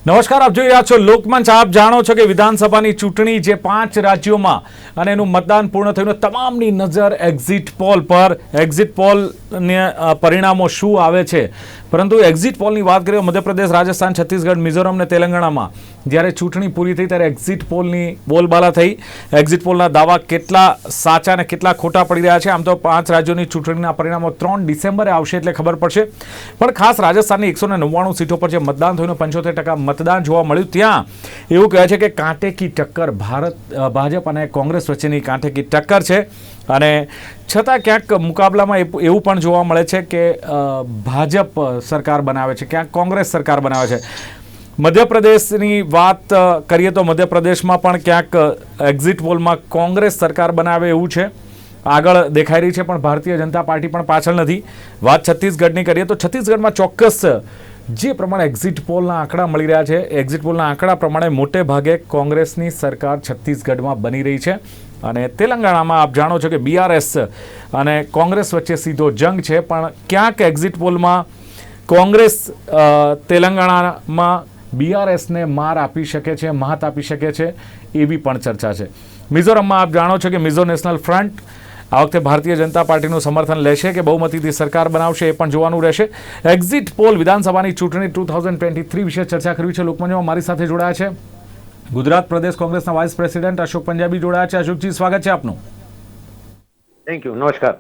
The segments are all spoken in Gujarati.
નમસ્કાર, આપ જોઈ રહ્યા છો લોકમંચ. આપ જાણો છો કે વિધાનસભાની ચૂંટણી જે 5 રાજ્યોમાં અને એનું મતદાન પૂર્ણ થયું, તમામની નજર એક્ઝિટ પોલ પર. એક્ઝિટ પોલને પરિણામો શું આવે છે, પરંતુ એક્ઝિટ પોલની વાત કરીએ મધ્યપ્રદેશ, રાજસ્થાન, છત્તીસગઢ, મિઝોરમ અને તેલંગાણામાં જ્યારે ચૂંટણી પૂરી થઈ ત્યારે એક્ઝિટ પોલની બોલબાલા થઈ. એક્ઝિટ પોલના દાવા કેટલા સાચા અને કેટલા ખોટા પડી રહ્યા છે. આમ તો 5 રાજ્યોની ચૂંટણીના પરિણામો 3 ડિસેમ્બરે આવશે એટલે ખબર પડશે. પણ ખાસ રાજસ્થાનની 199 સીટો પર જે મતદાન થયું, 75% મતદાન જોવા મળ્યું, ત્યાં એવું કહે છે કે કાંટેકી ટક્કર ભાજપ અને કોંગ્રેસ વચ્ચેની કાંટેકી ટક્કર છે. અને છતાં ક્યાંક મુકાબલામાં એવું પણ જોવા મળે છે કે ભાજપ સરકાર બનાવે છે, ક્યાંક કોંગ્રેસ સરકાર બનાવે છે. મધ્યપ્રદેશની વાત કરીએ તો મધ્યપ્રદેશમાં પણ ક્યાંક એક્ઝિટ પોલમાં કોંગ્રેસ સરકાર બનાવે એવું છે, આગળ દેખાઈ રહી છે, પણ ભારતીય જનતા પાર્ટી પણ પાછળ નથી. વાત છત્તીસગઢની કરીએ તો છત્તીસગઢમાં ચોક્કસ જે પ્રમાણે એક્ઝિટ પોલના આંકડા મળી રહ્યા છે, એક્ઝિટ પોલના આંકડા પ્રમાણે મોટે ભાગે કોંગ્રેસની સરકાર છત્તીસગઢમાં બની રહી છે. અને તેલંગાણામાં આપ જાણો છો કે બીઆરએસ અને કોંગ્રેસ વચ્ચે સીધો જંગ છે, પણ ક્યાંક એક્ઝિટ પોલમાં કોંગ્રેસ તેલંગાણામાં બીઆરએસને માર આપી શકે છે, માત આપી શકે છે, એવી પણ ચર્ચા છે. મિઝોરમમાં આપ જાણો છો કે મિઝો નેશનલ ફ્રન્ટ આ વખતે ભારતીય જનતા પાર્ટીનું સમર્થન લેશે કે બહુમતીથી સરકાર બનાવશે, એ પણ જોવાનું રહેશે. એક્ઝિટ પોલ વિધાનસભાની ચૂંટણી 2023 વિશે ચર્ચા કરવી છે. લોકમંચમાં મારી સાથે જોડાયા છે ગુજરાત પ્રદેશ કોંગ્રેસના વાઇસ પ્રેસિડેન્ટ અશોક પંજાબી જોડાયા છે. અશોકજી, સ્વાગત છે આપનું. Thank you. નમસ્કાર.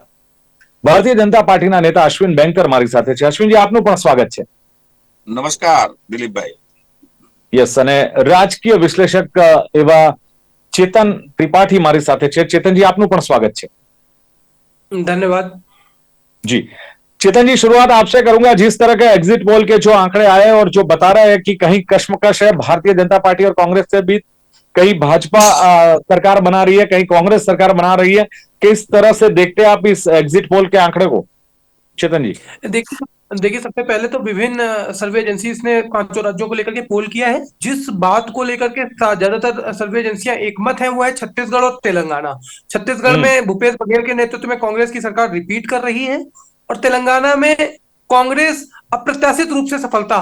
ભારતીય જનતા પાર્ટીના નેતા અશ્વિન બેંકર મારી સાથે છે. અશ્વિનજી, આપનું પણ સ્વાગત છે. નમસ્કાર દિલીપભાઈ. યસ, અને રાજકીય વિશ્લેષક એવા चेतन त्रिपाठी हमारे साथ है. चेतन जी, आपનું પણ સ્વાગત છે. धन्यवाद जी. चेतन जी, शुरुआत आपसे करूंगा. जिस तरह के एग्जिट पोल के जो आंकड़े आए और जो बता रहे हैं कि कहीं कश्मकश है भारतीय जनता पार्टी और कांग्रेस से भी, कहीं भाजपा सरकार बना रही है, कहीं कांग्रेस सरकार बना रही है, किस तरह से देखते हैं आप इस एग्जिट पोल के आंकड़े को, चेतन जी? देखिए, सबसे पहले तो विभिन्न सर्वे एजेंसीज ने 5 राज्यों को लेकर के पोल किया है. जिस बात को लेकर के ज्यादातर सर्वे एजेंसियां एकमत हैं वो है छत्तीसगढ़ और तेलंगाना. छत्तीसगढ़ में भूपेश बघेल के नेतृत्व में कांग्रेस की सरकार रिपीट कर रही है और तेलंगाना में कांग्रेस अप्रत्याशित रूप से सफलता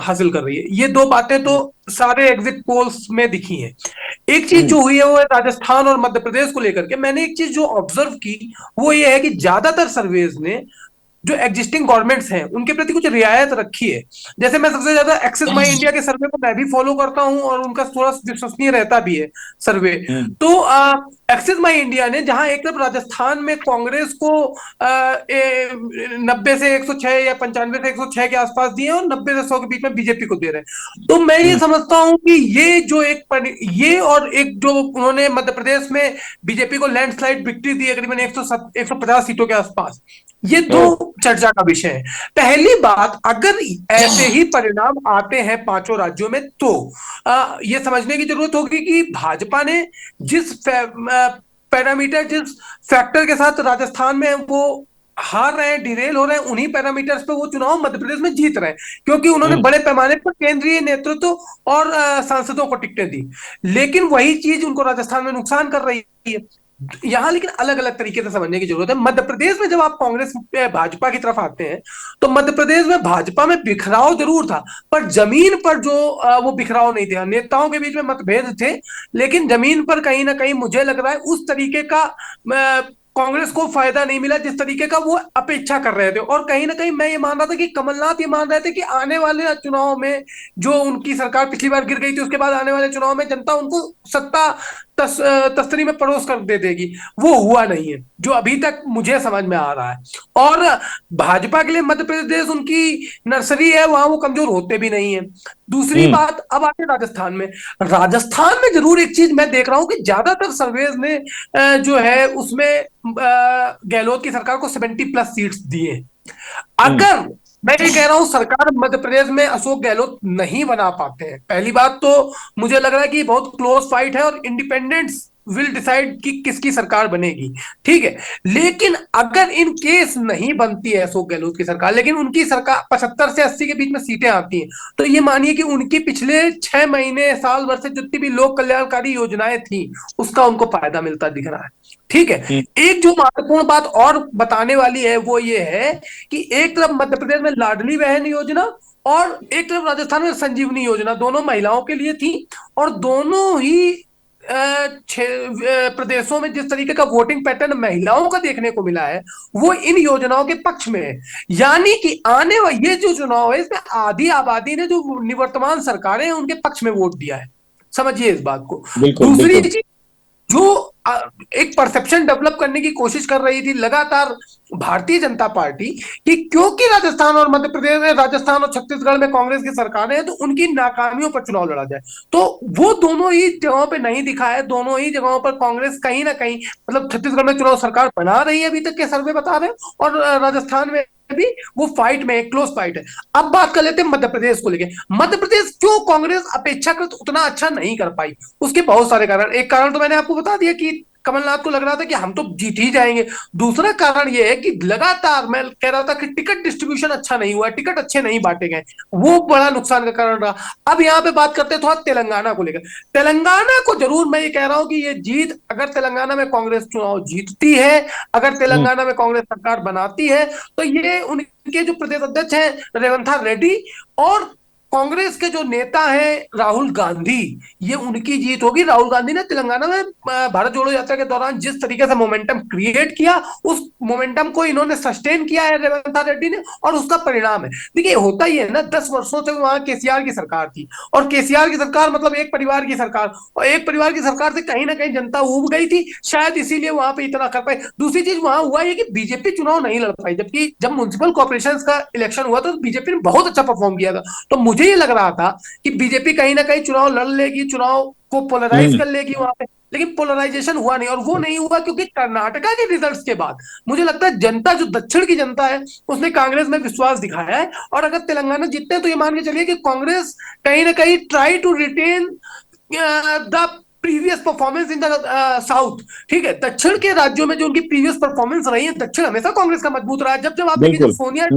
हासिल कर रही है. ये 2 बातें तो सारे एग्जिट पोल्स में दिखी हैं. एक चीज जो हुई है वो है राजस्थान और मध्य प्रदेश को लेकर के. मैंने एक चीज जो ऑब्जर्व की वो ये है कि ज्यादातर सर्वेज ने जो एग्जिस्टिंग गवर्नमेंट्स हैं उनके प्रति कुछ रियायत रखी है. जैसे मैं सबसे ज्यादा एक्सिस माई इंडिया के सर्वे को मैं भी फॉलो करता हूं और उनका थोड़ा विश्वसनीय रहता भी है सर्वे. तो एक्सिस माई इंडिया ने जहां एक तरफ राजस्थान में कांग्रेस को 90 से 106 या 95 से 106 के आसपास दिए और 90 से 100 के बीच में बीजेपी को दे रहे हैं. तो मैं ये समझता हूं कि ये जो ये और एक जो उन्होंने मध्य प्रदेश में बीजेपी को लैंडस्लाइड विक्ट्री दी है करीबन 150 सीटों के आसपास, ये 2 चर्चा का विषय है. पहली बात, अगर ऐसे ही परिणाम आते हैं 5 राज्यों में तो ये समझने की जरूरत होगी कि भाजपा ने जिस पैरामीटर, जिस फैक्टर के साथ राजस्थान में वो हार रहे हैं, डिरेल हो रहे हैं, उन्हीं पैरामीटर्स पे वो चुनाव मध्य प्रदेश में जीत रहे हैं, क्योंकि उन्होंने बड़े पैमाने पर केंद्रीय नेतृत्व और सांसदों को टिकटें दी. लेकिन वही चीज उनको राजस्थान में नुकसान कर रही है. यहां लेकिन अलग अलग तरीके से समझने की जरूरत है. मध्य प्रदेश में जब आप कांग्रेस भाजपा की तरफ आते हैं तो मध्य प्रदेश में भाजपा में बिखराव जरूर था, पर जमीन पर जो वो बिखराव नहीं था. नेताओं के बीच में मतभेद थे, लेकिन जमीन पर कहीं ना कहीं मुझे लग रहा है उस तरीके का कांग्रेस को फायदा नहीं मिला जिस तरीके का वो अपेक्षा कर रहे थे. और कहीं ना कहीं मैं ये मान रहा था कि कमलनाथ ये मान रहे थे कि आने वाले चुनाव में जो उनकी सरकार पिछली बार गिर गई थी, उसके बाद आने वाले चुनाव में जनता उनको सत्ता तस्तरी में परोस कर दे देगी. वो हुआ नहीं है जो अभी तक मुझे समझ में आ रहा है. और भाजपा के लिए मध्य प्रदेश उनकी नर्सरी है, वहां वो कमजोर होते भी नहीं है. दूसरी बात, अब आते हैं राजस्थान में. राजस्थान में जरूर एक चीज मैं देख रहा हूं कि ज्यादातर सर्वेज ने जो है उसमें गहलोत की सरकार को 70+ सीट्स दिए. अगर मैं ये कह रहा हूं सरकार मध्य प्रदेश में अशोक गहलोत नहीं बना पाते हैं, पहली बात तो मुझे लग रहा है कि बहुत क्लोज फाइट है और इंडिपेंडेंट्स विल डिसाइड कि किसकी सरकार बनेगी. ठीक है, लेकिन अगर इन केस नहीं बनती है अशोक गहलोत की सरकार, लेकिन उनकी सरकार 75 से 80 के बीच में सीटें आती हैं, तो ये मानिए कि उनकी पिछले 6 महीने साल भर से जितनी भी लोक कल्याणकारी योजनाएं थी उसका उनको फायदा मिलता दिख रहा है. ठीक है, एक जो महत्वपूर्ण बात और बताने वाली है वो ये है कि एक तरफ मध्य प्रदेश में लाडली बहन योजना और एक तरफ राजस्थान में संजीवनी योजना दोनों महिलाओं के लिए थी, और दोनों ही प्रदेशों में जिस तरीके का वोटिंग पैटर्न महिलाओं का देखने को मिला है वो इन योजनाओं के पक्ष में है। यानी कि आने वाले ये जो चुनाव है इसमें आधी आबादी ने जो निवर्तमान सरकारें हैं उनके पक्ष में वोट दिया है। समझिए इस बात को। बिल्कुल, दूसरी बिल्कुल। चीज जो एक परसेप्शन डेवलप करने की कोशिश कर रही थी लगातार भारतीय जनता पार्टी कि क्योंकि राजस्थान और मध्य प्रदेश में, राजस्थान और छत्तीसगढ़ में कांग्रेस की सरकारें हैं तो उनकी नाकामियों पर चुनाव लड़ा जाए, तो वो दोनों ही जगहों पे नहीं दिखा है। दोनों ही जगहों पर कांग्रेस कहीं ना कहीं, मतलब छत्तीसगढ़ में चुनाव सरकार बना रही है अभी तक के सर्वे बता रहे हैं, और राजस्थान में भी वो फाइट में, क्लोज फाइट है। अब बात कर लेते हैं मध्य प्रदेश को लेके। मध्य प्रदेश क्यों कांग्रेस अपेक्षाकृत उतना अच्छा नहीं कर पाई, उसके बहुत सारे कारण। एक कारण तो मैंने आपको बता दिया कि कमलनाथ को लग रहा था कि हम तो जीत ही जाएंगे। दूसरा कारण यह है कि लगातार मैं कह रहा था कि टिकट डिस्ट्रीब्यूशन अच्छा नहीं हुआ, टिकट अच्छे नहीं बांटे गए, वो बड़ा नुकसान का कारण रहा। अब यहां पे बात करते हैं थोड़ा तेलंगाना को लेकर। तेलंगाना को जरूर मैं ये कह रहा हूं कि ये जीत, अगर तेलंगाना में कांग्रेस चुनाव जीतती है, अगर तेलंगाना में कांग्रेस सरकार बनाती है, तो ये उनके जो प्रदेश अध्यक्ष हैं रेवंथा रेड्डी और कांग्रेस के जो नेता हैं राहुल गांधी, ये उनकी जीत होगी। राहुल गांधी ने तेलंगाना में भारत जोड़ो यात्रा के दौरान जिस तरीके से मोमेंटम क्रिएट किया, उस मोमेंटम को इन्होंने सस्टेन किया है रेवंथा रेड्डी ने, और उसका परिणाम है। देखिए होता ही है ना, 10 वर्षों से वहां केसीआर की सरकार थी, और केसीआर की सरकार मतलब एक परिवार की सरकार, और एक परिवार की सरकार से कहीं ना कहीं जनता ऊब गई थी, शायद इसीलिए वहां पे इतना कर पाए। दूसरी चीज वहां हुआ है कि बीजेपी चुनाव नहीं लड़ पाई, जबकि जब म्युनिसिपल कॉर्पोरेशन का इलेक्शन हुआ तो बीजेपी ने बहुत अच्छा परफॉर्म किया था। तो मुझे ये लग रहा था कि बीजेपी कहीं ना कहीं चुनाव लड़ लेगी, चुनाव को पोलराइज कर लेगी वहां पे, लेकिन पोलराइजेशन हुआ नहीं। और वो नहीं हुआ क्योंकि कर्नाटका के रिजल्ट्स के बाद मुझे लगता है जनता, जो दक्षिण की जनता है, उसने कांग्रेस में विश्वास दिखाया है। और अगर तेलंगाना जीतते हैं तो ये मान के चलिए कि कांग्रेस कहीं ना कहीं try to retain the previous performance in the south. ठीक है, दक्षिण के राज्यों में जो उनकी प्रीवियस परफॉर्मेंस रही है, दक्षिण हमेशा कांग्रेस का मजबूत रहा है। जब आप देखिए, जब सोनिया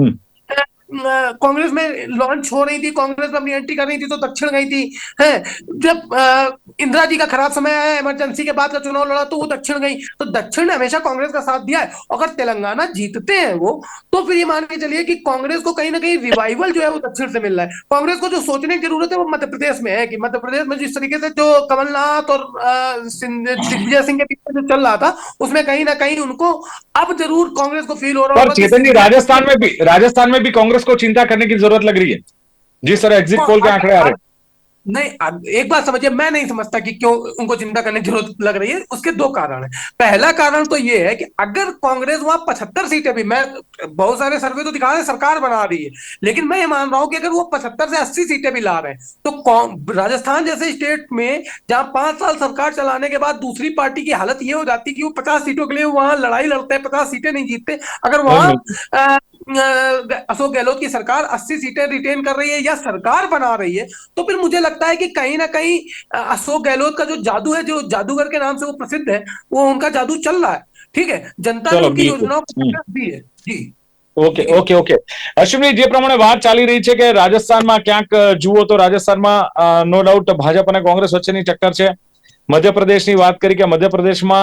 कांग्रेस में लॉन्च हो रही थी, कांग्रेस में अपनी एंट्री कर रही थी, तो दक्षिण गई थी है। जब इंदिरा जी का खराब समय आया, इमरजेंसी के बाद का चुनाव लड़ा, तो वो दक्षिण गई। तो दक्षिण ने हमेशा कांग्रेस का साथ दिया है। अगर तेलंगाना जीतते हैं वो, तो फिर ये मान के चलिए कि कांग्रेस को कहीं ना कहीं रिवाइवल जो है वो दक्षिण से मिल रहा है। कांग्रेस को जो सोचने की जरूरत है वो मध्य प्रदेश में है, कि मध्य प्रदेश में जिस तरीके से जो कमलनाथ और दिग्विजय सिंह के बीच में जो चल रहा था, उसमें कहीं ना कहीं उनको अब जरूर कांग्रेस को फील हो रहा पर होगा कि चेतन जी, राजस्थान में भी कांग्रेस को चिंता करने की जरूरत लग रही है, जिस तरह एग्जिट पोल के आंकड़े आ रहे हैं। नहीं, एक बात समझिए, मैं नहीं समझता कि क्यों उनको चिंता करने की जरूरत लग रही है। उसके दो कारण हैं। पहला कारण तो ये है कि अगर कांग्रेस वहां 75 सीटें भी, मैं बहुत सारे सर्वे तो दिखा रहे हैं सरकार बना रही है, लेकिन मैं ये मान रहा हूं कि अगर वो 75 से 80 सीटें भी ला रहे हैं, तो राजस्थान जैसे स्टेट में जहां 5 साल सरकार चलाने के बाद दूसरी पार्टी की हालत ये हो जाती है कि वो 50 सीटों के लिए वहां लड़ाई लड़ते हैं, 50 सीटें नहीं जीतते। अगर वहां अशोक गहलोत की सरकार 80 सीटें रिटेन कर रही है या सरकार बना रही है, तो फिर मुझे लगता है कि कहीं ना कहीं अशोक गहलोत का जो जादू है, जो जादूगर के नाम से वो प्रसिद्ध है, वो उनका जादू चल रहा है। ठीक है, जनता ने उनकी योजनाओं को दी है। जी, ઓકે ઓકે ઓકે અશ્વિની, જે પ્રમાણે વાત ચાલી રહી છે કે રાજસ્થાનમાં ક્યાંક જુઓ તો રાજસ્થાનમાં નો ડાઉટ ભાજપ અને કોંગ્રેસ વચ્ચેની ટક્કર છે. મધ્યપ્રદેશની વાત કરી કે મધ્યપ્રદેશમાં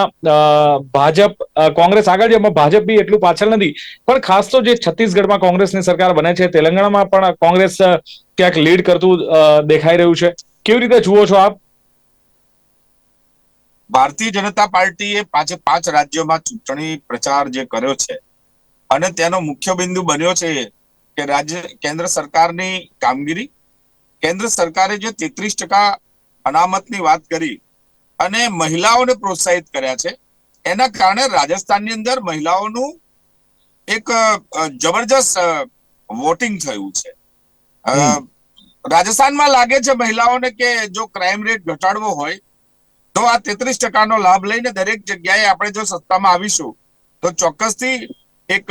ભાજપ કોંગ્રેસ આગળ છે, ભાજપ બી એટલું પાછળ નથી. પણ ખાસ તો જે છત્તીસગઢમાં કોંગ્રેસની સરકાર બને છે, તેલંગાણામાં પણ કોંગ્રેસ ક્યાંક લીડ કરતું દેખાઈ રહ્યું છે. કેવી રીતે જુઓ છો આપ? ભારતીય જનતા પાર્ટીએ 5 રાજ્યોમાં ચૂંટણી પ્રચાર જે કર્યો છે, અને તેનો મુખ્ય બિંદુ બન્યો છે કે કેન્દ્ર સરકારની કામગીરી. કેન્દ્ર સરકારે જે 33% અનામતની વાત કરી અને મહિલાઓને પ્રોત્સાહિત કર્યા છે, એના કારણે રાજસ્થાનની અંદર મહિલાઓનું એક જબરજસ્ત વોટિંગ થયું છે. રાજસ્થાનમાં લાગે છે મહિલાઓને કે જો ક્રાઇમ રેટ ઘટાડવો હોય તો આ 33% લાભ લઈને દરેક જગ્યાએ આપણે જો સત્તામાં આવીશું તો ચોક્કસથી એક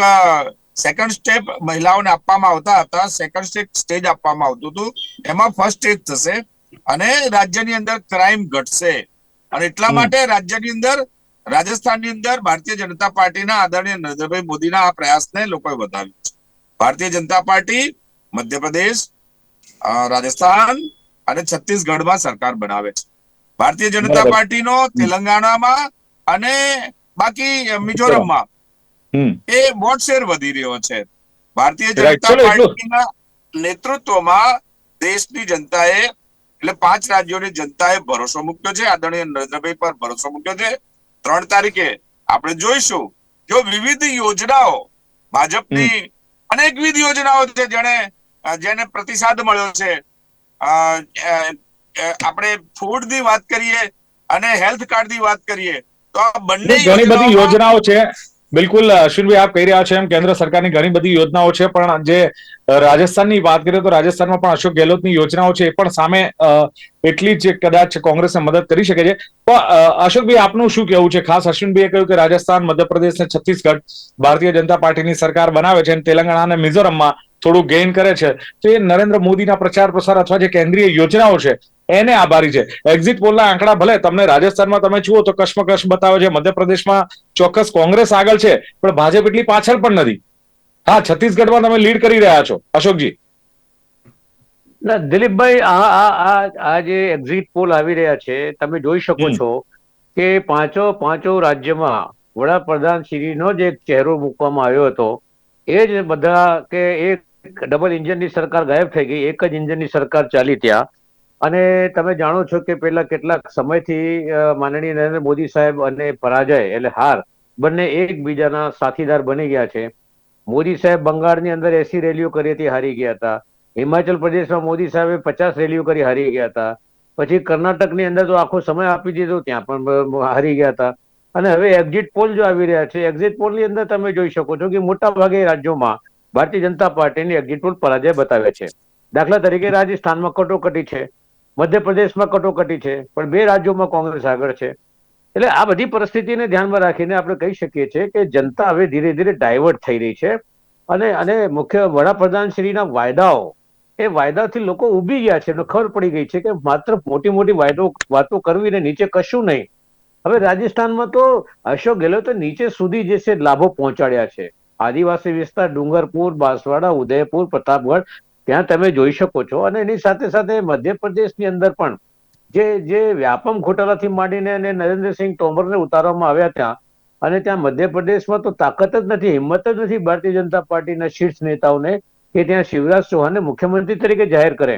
સેકન્ડ સ્ટેપ મહિલાઓને આપવામાં આવતા હતા, સેકન્ડ સ્ટેજ આપવામાં આવતું હતું, એમાં ફર્સ્ટ સ્ટેજ થશે અને રાજ્યની અંદર ક્રાઇમ ઘટશે. અને એટલા માટે રાજ્યની અંદર, રાજસ્થાનની અંદર ભારતીય જનતા પાર્ટીના આદરણીય નરેન્દ્રભાઈ મોદીના આ પ્રયાસને લોકોએ વધાવ્યો છે. ભારતીય જનતા પાર્ટી મધ્યપ્રદેશ, રાજસ્થાન અને છત્તીસગઢમાં સરકાર બનાવે છે. ભારતીય જનતા પાર્ટીનો તેલંગાણામાં અને બાકી મિઝોરમમાં એ વોટ શેર વધી રહ્યો છે. ભારતીય જનતા પાર્ટીના નેતૃત્વમાં દેશની જનતાએ એટલે 5 રાજ્યોની જનતાએ ભરોસો મૂક્યો છે, આદરણીય નરેન્દ્રભાઈ પર ભરોસો મૂક્યો છે. 3 તારીખે આપણે જોઈશું જો વિવિધ યોજનાઓ ભાજપની અનેકવિધ યોજનાઓ છે જેને પ્રતિસાદ મળ્યો છે. આપણે ફૂડની વાત કરીએ અને હેલ્થ કાર્ડની વાત કરીએ તો આ બંને ઘણી બધી યોજનાઓ છે. બિલકુલ અશ્વિનભાઈ, આપ કહી રહ્યા છો એમ કેન્દ્ર સરકારની ઘણી બધી યોજનાઓ છે, પણ જે રાજસ્થાનની વાત કરીએ તો રાજસ્થાનમાં પણ અશોક ગેહલોતની યોજનાઓ છે, એ પણ સામે એટલી જ કદાચ કોંગ્રેસને મદદ કરી શકે છે. તો અશોકભાઈ, આપનું શું કહેવું છે? ખાસ અશ્વિનભાઈએ કહ્યું કે રાજસ્થાન, મધ્યપ્રદેશ ને છત્તીસગઢ ભારતીય જનતા પાર્ટીની સરકાર બનાવે છે અને તેલંગાણા અને મિઝોરમમાં થોડું ગેઇન કરે છે, તો એ નરેન્દ્ર મોદીના પ્રચાર પ્રસાર અથવા જે કેન્દ્રીય યોજનાઓ છે એને આભારી છે. એક્ઝિટ પોલના આંકડા ભલે તમને રાજસ્થાનમાં તમે જુઓ તો કશ્મકશ બતાવે છે, મધ્યપ્રદેશમાં ચોક્કસ કોંગ્રેસ આગળ છે પણ ભાજપ એટલી પાછળ પણ નથી. હા, છત્તીસગઢમાં તમે લીડ કરી રહ્યા છો અશોકજી. ના દિલીપભાઈ, આ જે એક્ઝિટ પોલ આવી રહ્યા છે તમે જોઈ શકો છો કે પાંચો રાજ્યમાં વડાપ્રધાન શ્રીનો જ એક ચહેરો મૂકવામાં આવ્યો હતો. એ જ બધા કે એક ડબલ ઇન્જિનની સરકાર ગાયબ થઈ ગઈ, એક જ ઇન્જિનની સરકાર ચાલી ત્યાં. અને તમે જાણો છો કે પેલા કેટલાક સમયથી માનનીય નરેન્દ્ર મોદી સાહેબ અને પરાજય એટલે હાર બંને એકબીજાના સાથીદાર બની ગયા છે. મોદી સાહેબ બંગાળની અંદર 80 રેલીઓ કરી હતી, હારી ગયા હતા. હિમાચલ પ્રદેશમાં મોદી સાહેબે 50 રેલીઓ કરી, હારી ગયા હતા. પછી કર્ણાટકની અંદર તો આખો સમય આપી દીધો, ત્યાં પણ હારી ગયા હતા. અને હવે એક્ઝિટ પોલ જો આવી રહ્યા છે, એક્ઝિટ પોલની અંદર તમે જોઈ શકો છો કે મોટા ભાગે રાજ્યોમાં ભારતીય જનતા પાર્ટીની એક્ઝિટ પોલ પરાજય બતાવે છે. દાખલા તરીકે રાજસ્થાનમાં કટોકટી છે, મધ્યપ્રદેશમાં કટોકટી છે, પણ 2 રાજ્યોમાં કોંગ્રેસ આગળ છે. એટલે આ બધી પરિસ્થિતિને ધ્યાનમાં રાખીને આપણે કહી શકીએ છીએ કે જનતા હવે ધીરે ધીરે ડાયવર્ટ થઈ રહી છે. અને મુખ્ય વડાપ્રધાન શ્રીના વાયદાઓ, એ વાયદાથી લોકો ઉભી ગયા છે. ખબર પડી ગઈ છે કે માત્ર મોટી મોટી વાતો કરવી ને નીચે કશું નહીં. હવે રાજસ્થાનમાં તો અશોક ગેહલોતે નીચે સુધી જે છે લાભો પહોંચાડ્યા છે. આદિવાસી વિસ્તાર, ડુંગરપુર, બાંસવાડા, ઉદયપુર, પ્રતાપગઢ, ત્યાં તમે જોઈ શકો છો. અને એની સાથે સાથે મધ્યપ્રદેશની અંદર પણ જે વ્યાપમ ઘોટાલાથી માંડીને અને નરેન્દ્રસિંહ તોમરને ઉતારવામાં આવ્યા ત્યાં, અને ત્યાં મધ્યપ્રદેશમાં તો તાકાત જ નથી, હિંમત જ નથી ભારતીય જનતા પાર્ટીના શીર્ષ નેતાઓને કે ત્યાં શિવરાજ ચૌહાણને મુખ્યમંત્રી તરીકે જાહેર કરે.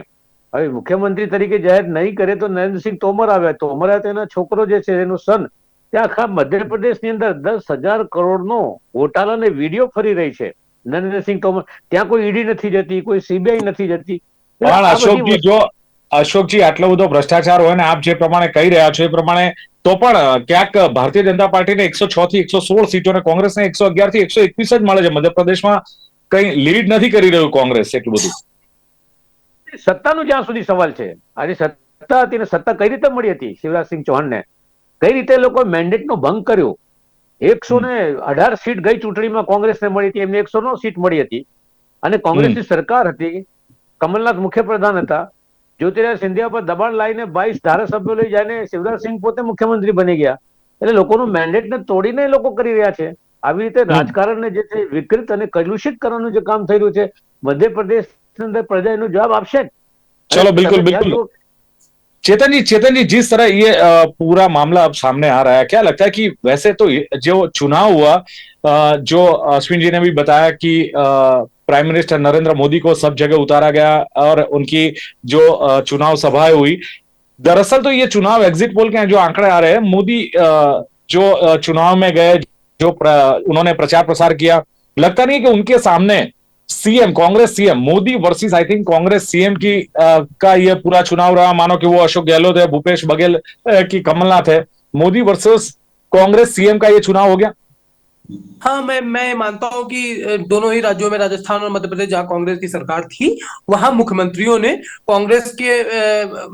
હવે મુખ્યમંત્રી તરીકે જાહેર નહીં કરે તો નરેન્દ્રસિંહ તોમર આવ્યા, તેના છોકરો જે છે એનું સન, ત્યાં આખા મધ્યપ્રદેશની અંદર 10,000 કરોડનો ઘોટાલાને વિડીયો ફરી રહી છે. નરેન્દ્રસિંહ તોમર ત્યાં કોઈ ઈડી નથી જતી, કોઈ સીબીઆઈ નથી જતી. પણ અશોકજી આટલો બધો ભ્રષ્ટાચાર હોય ને આપ જે પ્રમાણે કહી રહ્યા છો એ પ્રમાણે તો પણ ક્યાંક ભારતીય જનતા પાર્ટીને 106 થી 116 સીટો અને કોંગ્રેસને 111 થી 121 જ મળે છે. મધ્યપ્રદેશમાં કઈ લીડ નથી કરી રહ્યું કોંગ્રેસ એટલું બધું. સત્તાનો જ્યાં સુધી સવાલ છે, આજે સત્તા હતી ને સત્તા કઈ રીતે મળી હતી શિવરાજસિંહ ચૌહાણને, કઈ રીતે લોકો મેન્ડેટનો ભંગ કર્યો. 118 સીટ ગઈ ચૂંટણીમાં કોંગ્રેસને મળી હતી, એમને 109 સીટ મળી હતી. અને કોંગ્રેસની સરકાર હતી, કમલનાથ મુખ્યપ્રધાન હતા. જ્યોતિરાજ સિંધિયા પર દબાણ લાવીને 22 ધારાસભ્યો લઈ જઈને શિવરાજસિંહ પોતે મુખ્યમંત્રી બની ગયા. એટલે લોકોનું મેન્ડેટને તોડીને લોકો કરી રહ્યા છે. આવી રીતે રાજકારણને જે છે વિકૃત અને કલુષિત કરવાનું જે કામ થઈ રહ્યું છે, મધ્યપ્રદેશની અંદર પ્રજા એનો જવાબ આપશે. चलो बिल्कुल बिल्कुल चेतन जी जिस तरह ये पूरा मामला अब सामने आ रहा है, क्या लगता है कि वैसे तो जो चुनाव हुआ, जो अश्विन जी ने भी बताया कि प्राइम मिनिस्टर नरेंद्र मोदी को सब जगह उतारा गया और उनकी जो चुनाव सभाएं हुई, दरअसल तो ये चुनाव एग्जिट पोल के जो आंकड़े आ रहे हैं, मोदी जो चुनाव में गए, जो उन्होंने प्रचार प्रसार किया, लगता नहीं कि उनके सामने CM, Congress CM Modi versus I think Congress CM की का ये पूरा चुनाव रहा. मानो कि वो अशोक गहलोत है, भूपेश बघेल की कमलनाथ है, मोदी वर्सेस कांग्रेस सीएम का ये चुनाव हो गया. हाँ, मैं मानता हूं कि दोनों ही राज्यों में, राजस्थान और मध्य प्रदेश जहां कांग्रेस की सरकार थी, वहां मुख्यमंत्रियों ने कांग्रेस के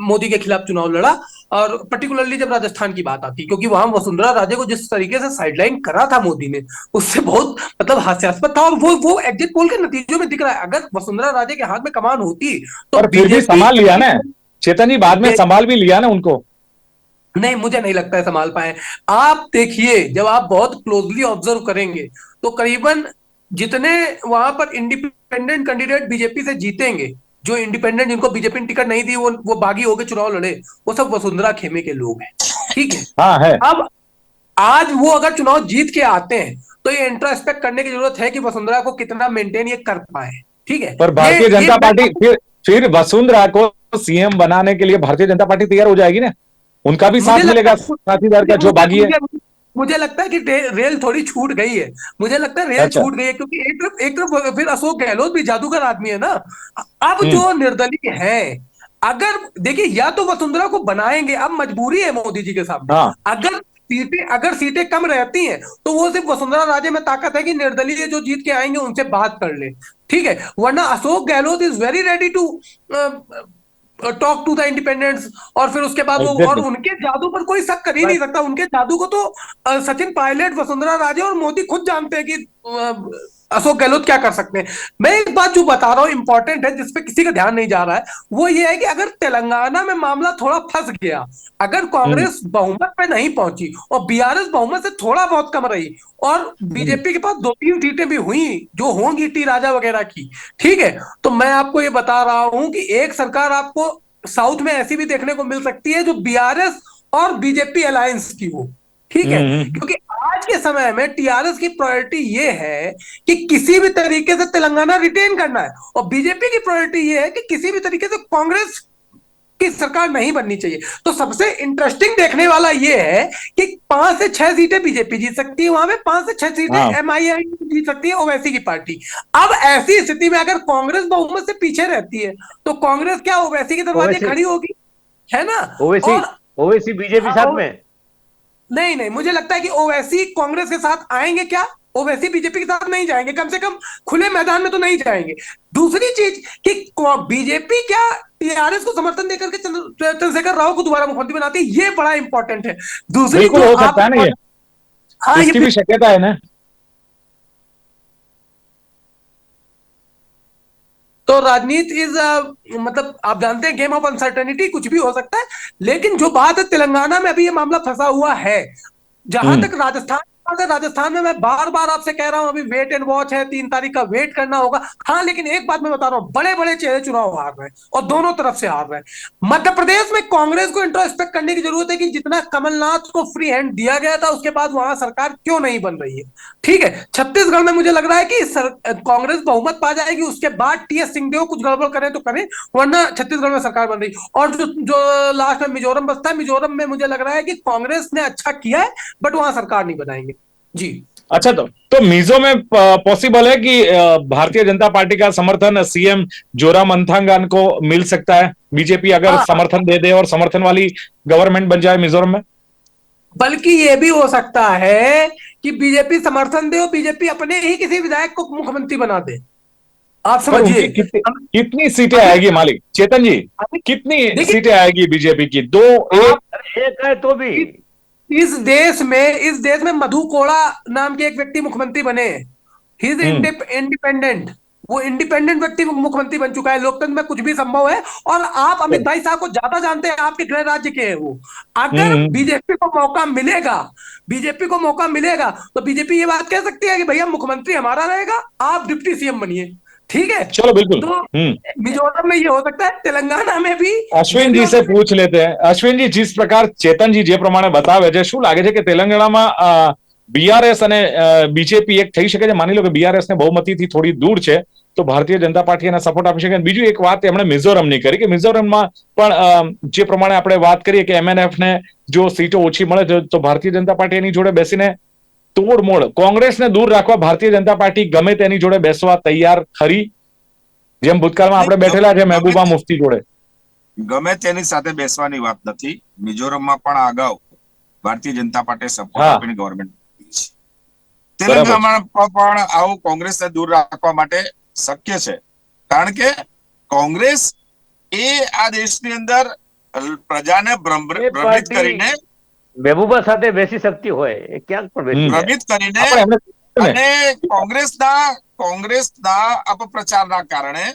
मोदी के खिलाफ चुनाव लड़ा. और पर्टिकुलरली जब राजस्थान की बात आती, क्योंकि वहां वसुंधरा राजे को जिस तरीके से साइडलाइन करा था मोदी ने, उससे बहुत मतलब हास्यास्पद था. और वो एग्जिट पोल के नतीजों में दिख रहा है. अगर वसुंधरा राजे के हाथ में कमान होती तो फिर भी संभाल लिया ना चेतन जी, बाद में संभाल भी लिया ना उनको. नहीं, मुझे नहीं लगता है संभाल पाए. आप देखिए, जब आप बहुत क्लोजली ऑब्जर्व करेंगे तो करीबन जितने वहां पर इंडिपेंडेंट कैंडिडेट बीजेपी से जीतेंगे, जो इंडिपेंडेंट जिनको बीजेपी ने टिकट नहीं दी, वो बागी होकर चुनाव लड़े, वो सब वसुंधरा खेमे के लोग हैं. ठीक है. हाँ है. अब आज वो अगर चुनाव जीत के आते हैं तो ये इंट्रोस्पेक्ट करने की जरूरत है कि वसुंधरा को कितना मेंटेन ये कर पाए. ठीक है, पर भारतीय जनता पार्टी फिर वसुंधरा को सीएम बनाने के लिए भारतीय जनता पार्टी तैयार हो जाएगी ना, उनका भी साथ मिलेगा साथीदार का जो बागी है। मुझे लगता है कि रेल थोड़ी छूट गई है, मुझे लगता है रेल अच्छा। छूट गई है, क्योंकि एक तरफ फिर अशोक गहलोत भी जादूगर आदमी है ना। अब जो निर्दलीय है, अगर देखिए, या तो वसुंधरा को बनाएंगे, अब मजबूरी है मोदी जी के सामने। हाँ। अगर सीटें कम रहती हैं तो वो सिर्फ वसुंधरा राजे में ताकत है कि निर्दलीय जो जीत के आएंगे उनसे बात कर ले, ठीक है। वरना Ashok Gehlot is very ready to talk to the independents, और फिर उसके बाद वो, और उनके जादू पर कोई शक कर ही नहीं सकता। उनके जादू को तो सचिन पायलट, वसुंधरा राजे और मोदी खुद जानते हैं कि अशोक गहलोत क्या कर सकते हैं। मैं एक बात जो बता रहा हूं इंपॉर्टेंट है, जिसपे किसी का ध्यान नहीं जा रहा है, वो ये है कि अगर तेलंगाना में मामला थोड़ा फंस गया, अगर कांग्रेस बहुमत पे नहीं पहुंची और बीआरएस बहुमत से थोड़ा बहुत कम रही, और बीजेपी के पास 2-3 सीटें भी हुई जो होंगी टी राजा वगैरह की, ठीक है, तो मैं आपको ये बता रहा हूं कि एक सरकार आपको साउथ में ऐसी भी देखने को मिल सकती है जो बीआरएस और बीजेपी अलायंस की हो, ठीक है। क्योंकि आज के समय में टीआरएस की प्रायोरिटी ये है कि किसी भी तरीके से तेलंगाना रिटेन करना है, और बीजेपी की प्रायोरिटी ये है कि किसी भी तरीके से कांग्रेस की सरकार नहीं बननी चाहिए। तो सबसे इंटरेस्टिंग देखने वाला ये है कि 5 से 6 सीटें बीजेपी जीत सकती है वहां पे, 5 से 6 सीटें एमआईएम जीत सकती है, ओवैसी की पार्टी। अब ऐसी स्थिति में अगर कांग्रेस बहुमत से पीछे रहती है तो कांग्रेस क्या ओवैसी के दरवाजे खड़ी होगी, है ना। ओवैसी बीजेपी साथ में नहीं, मुझे लगता है कि ओवैसी कांग्रेस के साथ आएंगे क्या, ओवैसी बीजेपी के साथ नहीं जाएंगे, कम से कम खुले मैदान में तो नहीं जाएंगे। दूसरी चीज कि बीजेपी क्या टीआरएस को समर्थन देकर के चंद्रशेखर राव को दोबारा मुख्यमंत्री बनाती है, ये बड़ा इंपॉर्टेंट है। दूसरी तो हो सकता है ना, ये हाँ, इसकी भी शक्यता है ना। तो राजनीति इज मतलब आप जानते हैं गेम ऑफ अनसर्टेनिटी, कुछ भी हो सकता है। लेकिन जो बात है, तेलंगाना में अभी ये मामला फंसा हुआ है। जहां तक राजस्थान में मैं बार बार आपसे कह रहा हूं, अभी वेट एंड वॉच है, 3 तारीख का वेट करना होगा। हाँ, लेकिन एक बात मैं बता रहा हूं, बड़े बड़े चेहरे चुनाव हार रहे हैं और दोनों तरफ से हार रहे हैं। मध्य प्रदेश में कांग्रेस को इंट्रोस्पेक्ट करने की जरूरत है कि जितना कमलनाथ को फ्री हैंड दिया गया था, उसके बाद वहां सरकार क्यों नहीं बन रही है, ठीक है। छत्तीसगढ़ में मुझे लग रहा है कि कांग्रेस बहुमत पा जाएगी, उसके बाद टीएस सिंहदेव कुछ गड़बड़ करें तो करें, वरना छत्तीसगढ़ में सरकार बन रही। और जो लास्ट में मिजोरम बचता है, मिजोरम में मुझे लग रहा है कि कांग्रेस ने अच्छा किया है, बट वहां सरकार नहीं बनाएंगे जी। अच्छा, तो मिजो में पॉसिबल है कि भारतीय जनता पार्टी का समर्थन सीएम जोरामथंगान को मिल सकता है, बीजेपी अगर समर्थन दे दे और समर्थन वाली गवर्नमेंट बन जाए मिजोरम में। बल्कि ये भी हो सकता है कि बीजेपी समर्थन दे और बीजेपी अपने ही किसी विधायक को मुख्यमंत्री बना दे। आप समझिए कितनी सीटें आएगी मालिक, चेतन जी, कितनी सीटें आएगी बीजेपी की? 2, 1 है तो भी इस देश में मधु कोड़ा नाम के एक व्यक्ति मुख्यमंत्री बने। ही इज इंडिपेंडेंट, वो इंडिपेंडेंट व्यक्ति मुख्यमंत्री बन चुका है। लोकतंत्र में कुछ भी संभव है, और आप अमित भाई साहब को ज्यादा जानते हैं, आपके गृह राज्य के हैं वो। अगर बीजेपी को मौका मिलेगा तो बीजेपी ये बात कह सकती है कि भैया मुख्यमंत्री हमारा रहेगा, आप डिप्टी सीएम बनिए, ठीक है। चलो बिल्कुल। तो मिजोरम में ये हो सकता है, तेलंगाना में भी। अश्विन जी से पूछ लेते हैं। अश्विन जी, जिस प्रकार चेतन जी જે પ્રમાણે બતાવે છે, શું લાગે છે કે તેલંગાણામાં બીઆરએસ અને બીજેપી એક થઈ શકે છે? માની લો કે બીઆરએસ ને બહુમતીથી થોડી દૂર છે, તો ભારતીય જનતા પાર્ટી એને સપોર્ટ આપી શકે. બીજું એક વાત એમણે મિઝોરમની કરી કે મિઝોરમમાં પણ જે પ્રમાણે આપણે વાત કરીએ કે એમએનએફ ને જો સીટો ઓછી મળે તો ભારતીય જનતા પાર્ટી એની જોડે બેસીને તોડમોડ કોંગ્રેસને દૂર રાખવા ભારતીય જનતા પાર્ટી ગમે તેની જોડે બેસવા તૈયાર ખરી? જેમ ભૂતકાળમાં આપણે બેઠેલા છે મહેબૂબા મુફ્તી જોડે. ગમે તેની સાથે બેસવાની વાત નથી. મિઝોરમમાં પણ અગાઉ ભારતીય જનતા પાર્ટીએ સપોર્ટ આપીને ગવર્નમેન્ટ તેલંગાણામાં પણ આવું કોંગ્રેસને દૂર રાખવા માટે શક્ય છે, કારણ કે કોંગ્રેસ એ આ દેશની અંદર પ્રજાને ભ્રમિત કરીને મહેબૂબા સાથે બેસી શકતી હોય, એ ક્યાંક પણ ભ્રમિત કરીને અને કોંગ્રેસના અપપ્રચારના કારણે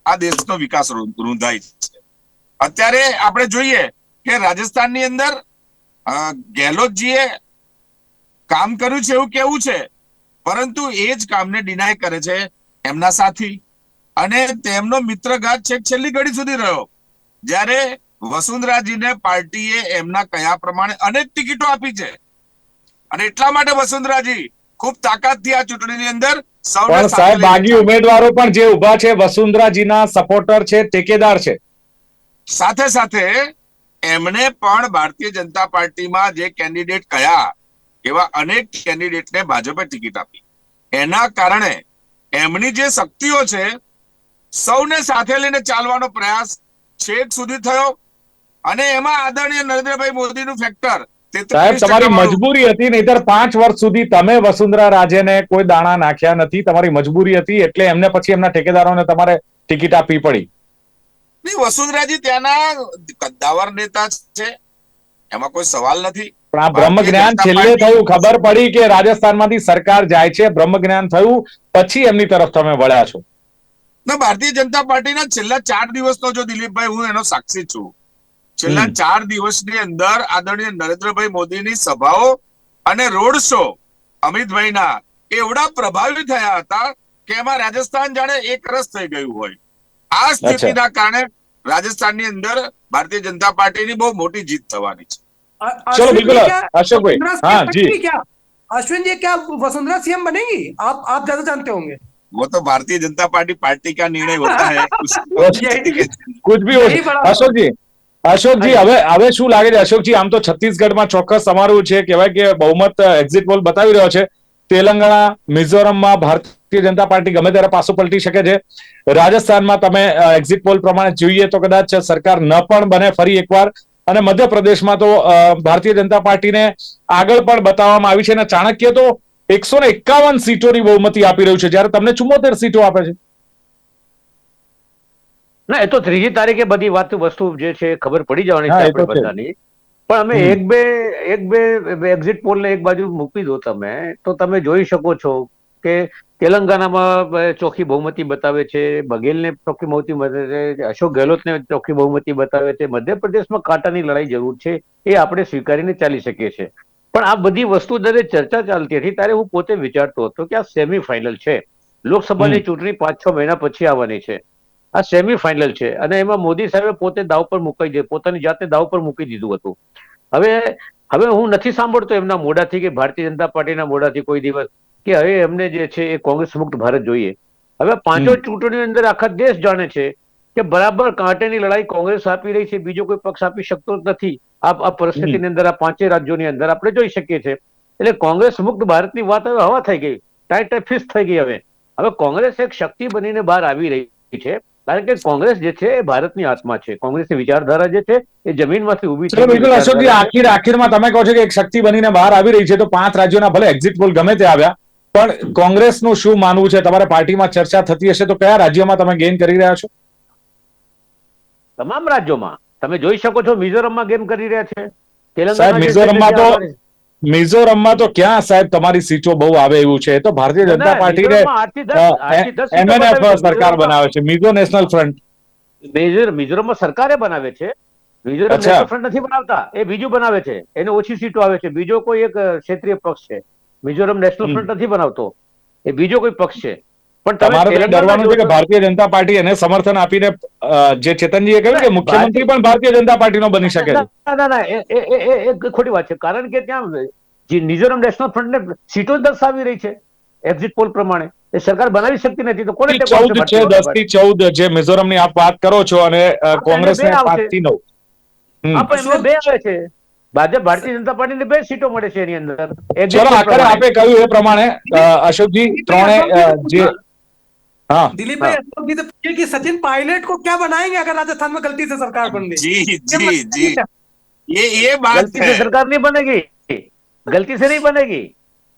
આ દેશનો વિકાસ રૂંધાય છે. અત્યારે આપણે જોઈએ કે રાજસ્થાનની અંદર ગેહલોતજીએ કામ કર્યું છે એવું કેવું છે, પરંતુ એ જ કામને ડિનાય કરે છે એમના સાથી, અને તેમનો મિત્રઘાત છેક છેલ્લી ઘડી સુધી રહ્યો. જ્યારે વસુંધરાજીને પાર્ટીએ એમના કયા પ્રમાણે અનેક ટિકિટો આપી છે, અને એટલા માટે વસુંધરાજી ખૂબ તાકાતથી આ ચૂંટણીની અંદર સૌને પણ સાથે સાહેબ લઈને બાગી ચાલવું. ઉમેદવારો પણ જે ઉભા છે વસુંધરાજીના સપોર્ટર છે, ટેકેદાર છે. સાથે સાથે એમણે પણ ભારતીય જનતા પાર્ટીમાં જે કેન્ડિડેટ કયા એવા અનેક કેન્ડિડેટને ભાજપે ટિકિટ આપી. એના કારણે એમની જે શક્તિઓ છે સૌને સાથે લઈને ચાલવાનો પ્રયાસ છેક સુધી થયો અને એમાં આદરણીય નરેન્દ્રભાઈ મોદીનું ફેક્ટર સાહેબ 33% તમારી વાળું. મજબૂરી હતી, નહીતર 5 વર્ષ સુધી તમે વસુંધરા રાજેને કોઈ દાણા નાખ્યા નથી. તમારી મજબૂરી હતી એટલે એમને પછી એમના ઠેકેદારોને તમારે ટિકિટ આપવી પડી. નહીં, વસુંધરાજી ત્યાંના કદ્દાવર નેતા છે, એમાં કોઈ સવાલ નથી. પણ આ બ્રહ્મ ભારતીય જ્ઞાન જનતા છેલ્લે પાર્ટી થયું, ખબર પડી કે રાજસ્થાનમાંથી સરકાર જાય છે, બ્રહ્મ જ્ઞાન થયું, પછી એમની તરફ તમે વળ્યા છો. ના, ભારતીય જનતા પાર્ટીના છેલ્લા 4 દિવસનો જો દિલીપભાઈ હું એનો સાક્ષી છું. છેલ્લા હમ. 4 દિવસની અંદર આદરણીય નરેન્દ્રભાઈ મોદીની સભાઓ અને રોડ શો અમિતભાઈના એવડા પ્રભાવિત થયા હતા કે એમાં રાજસ્થાન જાણે એક રસ થઈ ગયું હોય. આ સ્થિતિના કારણે રાજસ્થાનની અંદર ભારતીય જનતા પાર્ટીની બહુ મોટી જીત થવાની છે. चलो अश्विन बिल्कुल जी, क्या अशोक भाई, वसुंधरा हाँ सीएम जी, बनेगी क्या? अश्विन जी, क्या वसुंधरा सीएम बनेगी? आप ज्यादा जानते होंगे। वो तो भारतीय जनता पार्टी का निर्णय होता है यही कुछ भी हो यही बड़ा અશોકજી હવે શું લાગે છે અશોકજી? આમ તો છત્તીસગઢમાં ચોક્કસ તમારું છે, કહેવાય કે બહુમત એક્ઝિટ પોલ બતાવી રહ્યો છે. તેલંગાણા, મિઝોરમમાં ભારતીય જનતા પાર્ટી ગમે ત્યારે પાછું પલટી શકે છે. રાજસ્થાનમાં તમે એક્ઝિટ પોલ પ્રમાણે જોઈએ તો કદાચ સરકાર ન પણ બને ફરી એકવાર, અને મધ્યપ્રદેશમાં તો ભારતીય જનતા પાર્ટીને આગળ પણ બતાવવામાં આવી છે, અને ચાણક્ય તો 151 સીટોની બહુમતી આપી રહ્યું છે, જ્યારે તમને 74 સીટો આપે છે. ના, એ તો 3જી તારીખે બધી વસ્તુ જે છે એ ખબર પડી જવાની હા, છે એ તો આપણે છે. બધાની. પણ અમે એક બે એક્ઝિટ પોલ ને એક બાજુ મૂકી દો તમે, તો તમે જોઈ શકો છો કે તેલંગાનામાં ચોખ્ખી બહુમતી બતાવે છે, બઘેલને ચોખ્ખી બહુમતી બતાવે છે, અશોક ગેહલોતને ચોખ્ખી બહુમતી બતાવે છે. મધ્યપ્રદેશમાં કાંટાની લડાઈ જરૂર છે, એ આપણે સ્વીકારીને ચાલી શકીએ છીએ. પણ આ બધી વસ્તુ જ્યારે ચર્ચા ચાલતી હતી ત્યારે હું પોતે વિચારતો હતો કે આ સેમીફાઇનલ છે. લોકસભાની ચૂંટણી 5-6 મહિના પછી આવવાની છે. આ સેમીફાઇનલ છે અને એમાં મોદી સાહેબે પોતે દાવ પર મુકાઈ દે, પોતાની જાતને દાવ પર મૂકી દીધું હતું. હવે હું નથી સાંભળતો એમના મોઢાથી કે ભારતીય જનતા પાર્ટીના મોઢાથી કોઈ દિવસ કે હવે એમને જે છે એ કોંગ્રેસ મુક્ત ભારત જોઈએ. હવે 5 ચૂંટણીની અંદર આખા દેશ જાણે છે કે બરાબર કાંટેની લડાઈ કોંગ્રેસ આપી રહી છે, બીજો કોઈ પક્ષ આપી શકતો જ નથી. આ પરિસ્થિતિની અંદર આ 5 રાજ્યોની અંદર આપણે જોઈ શકીએ છીએ. એટલે કોંગ્રેસ મુક્ત ભારતની વાત હવે હવા થઈ ગઈ, ટાઈટ ફિક્સ થઈ ગઈ. હવે કોંગ્રેસ એક શક્તિ બનીને બહાર આવી રહી છે, કારણ કે કોંગ્રેસ જે છે એ ભારતની આત્મા છે. કોંગ્રેસની વિચારધારા જે છે એ જમીનમાંથી ઉભી ચલો બિલકુલ અશોકજી, આખીરમાં તમે કહો છો કે એક શક્તિ બનીને બહાર આવી રહી છે, તો 5 રાજ્યોના ભલે એક્ઝિટ પોલ ગમે તે આવ્યા, પણ કોંગ્રેસનું શું માનવું છે? તમારે પાર્ટીમાં ચર્ચા થતી હશે તો કયા રાજ્યોમાં તમે ગેઇન કરી રહ્યા છો? તમામ રાજ્યોમાં તમે જોઈ શકો છો. મિઝોરમમાં ગેમ કરી રહ્યા છે. સાહેબ મિઝોરમમાં તો ક્યાં સાહેબ તમારી સીટો બહુ આવે એવું છે. તો ભારતીય જનતા પાર્ટીને MNF સરકાર બનાવે છે, મિઝો નેશનલ ફ્રન્ટ. મિઝોરમમાં સરકારે બનાવે છે. મિઝોરમ નેશનલ ફ્રન્ટ નથી બનાવતા, એ બીજું બનાવે છે. એને ઓછી સીટો આવે છે. બીજો કોઈ એક ક્ષેત્રીય પક્ષ છે. મિઝોરમ નેશનલ ફ્રન્ટ નથી બનાવતો, એ બીજો કોઈ પક્ષ છે. પણ તમારે તો ડરવાનું છે કે ભારતીય જનતા પાર્ટી એને સમર્થન આપીને, જે ચેતનજીએ કહ્યું કે મુખ્યમંત્રી પણ ભારતીય જનતા પાર્ટીનો બની શકે છે. ના, એ ખોટી વાત છે. કારણ કે ત્યાં મિઝોરમ નેશનલ ફ્રન્ટને સીટો જ દર્શાવી રહી છે એક્ઝિટ પોલ પ્રમાણે. એ સરકાર બનાવી શકતી નથી, તો કોને 14 છે, 10 થી 14 જે મિઝોરમની આપ વાત કરો છો, અને કોંગ્રેસને 5 થી 9. એમને 2 આવે છે. ભારતીય જનતા પાર્ટીને 2 સીટો મળે છે એની અંદર. ચલો આખરે આપે કહ્યું એ પ્રમાણે અશોકજી ત્રણે જે दिलीप भाई, अशोक जी से पूछिए कि सचिन पायलट को क्या बनाएंगे अगर राजस्थान में गलती से सरकार बन गई? जी ये बात गलती से सरकार नहीं बनेगी, गलती से नहीं बनेगी.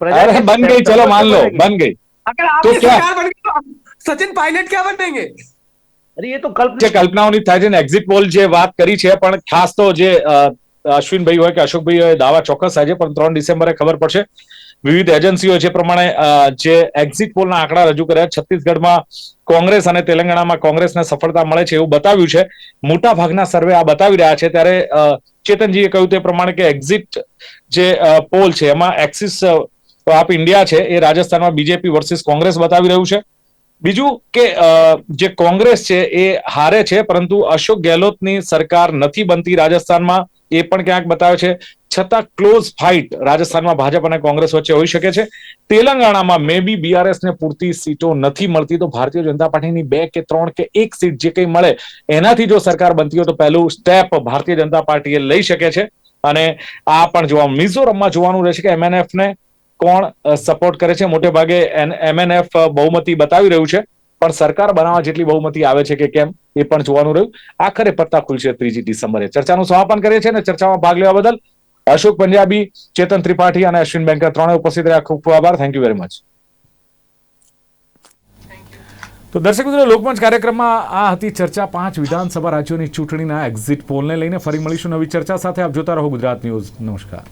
अरे बन गई, चलो मान लो बन गई, अगर आपकी सरकार बन गई तो सचिन पायलट क्या बनेंगे? અરે એ તો કલ્પનાઓની થાય છે ને. એક્ઝિટ પોલ જે વાત કરી છે, પણ ખાસ તો જે અશ્વિનભાઈ હોય કે અશોકભાઈ હોય, દાવા ચોક્કસ થાય છે, પણ 3 ડિસેમ્બરે ખબર પડશે. વિવિધ એજન્સીઓ જે પ્રમાણે જે એક્ઝિટ પોલના આંકડા રજૂ કર્યા, છત્તીસગઢમાં કોંગ્રેસ અને તેલંગાણામાં કોંગ્રેસને સફળતા મળે છે એવું બતાવ્યું છે. મોટા ભાગના સર્વે આ બતાવી રહ્યા છે. ત્યારે ચેતનજીએ કહ્યું તે પ્રમાણે કે એક્ઝિટ જે પોલ છે એમાં એક્સિસ આપ ઇન્ડિયા છે એ રાજસ્થાનમાં બીજેપી વર્સિસ કોંગ્રેસ બતાવી રહ્યું છે. બીજું કે જે કોંગ્રેસ છે એ હારે છે, પરંતુ અશોક ગેહલોતની સરકાર નથી બનતી રાજસ્થાનમાં, એ પણ ક્યાંક બતાવે છે. છતાં ક્લોઝ ફાઇટ રાજસ્થાનમાં ભાજપ અને કોંગ્રેસ વચ્ચે હોઈ શકે છે. તેલંગાણામાં મે બી બીઆરએસ ને પૂરતી સીટો નથી મળતી, તો ભારતીય જનતા પાર્ટીની 2 કે 3 કે 1 સીટ જે કંઈ મળે એનાથી જો સરકાર બનતી હોય તો પહેલું સ્ટેપ ભારતીય જનતા પાર્ટીએ લઈ શકે છે. અને આ પણ જોવા મિઝોરમમાં જોવાનું રહેશે કે એમએનએફ ને કોણ સપોર્ટ કરે છે. મોટે ભાગે એમએનએફ બહુમતી બતાવી રહ્યું છે, પણ સરકાર બનાવવા જેટલી બહુમતી આવે છે કે કેમ એ પણ જોવાનું રહ્યું. આખરે પત્તા ખુલશે 3 ડિસેમ્બરે. ચર્ચાનું સમાપન કરીએ છીએ અને ચર્ચામાં ભાગ લેવા બદલ અશોક પંજાબી, ચેતન ત્રિપાઠી અને અશ્વિન બેંકર ત્રણે ઉપસ્થિત રહ્યા. ખૂબ ખૂબ આભાર. Thank you very much. તો દર્શક મિત્રો, લોકમંચ કાર્યક્રમમાં આ હતી ચર્ચા 5 વિધાનસભા રાજ્યોની ચૂંટણીના એક્ઝિટ પોલને લઈને. ફરી મળીશું નવી ચર્ચા સાથે. આપ જોતા રહો ગુજરાત ન્યૂઝ. નમસ્કાર.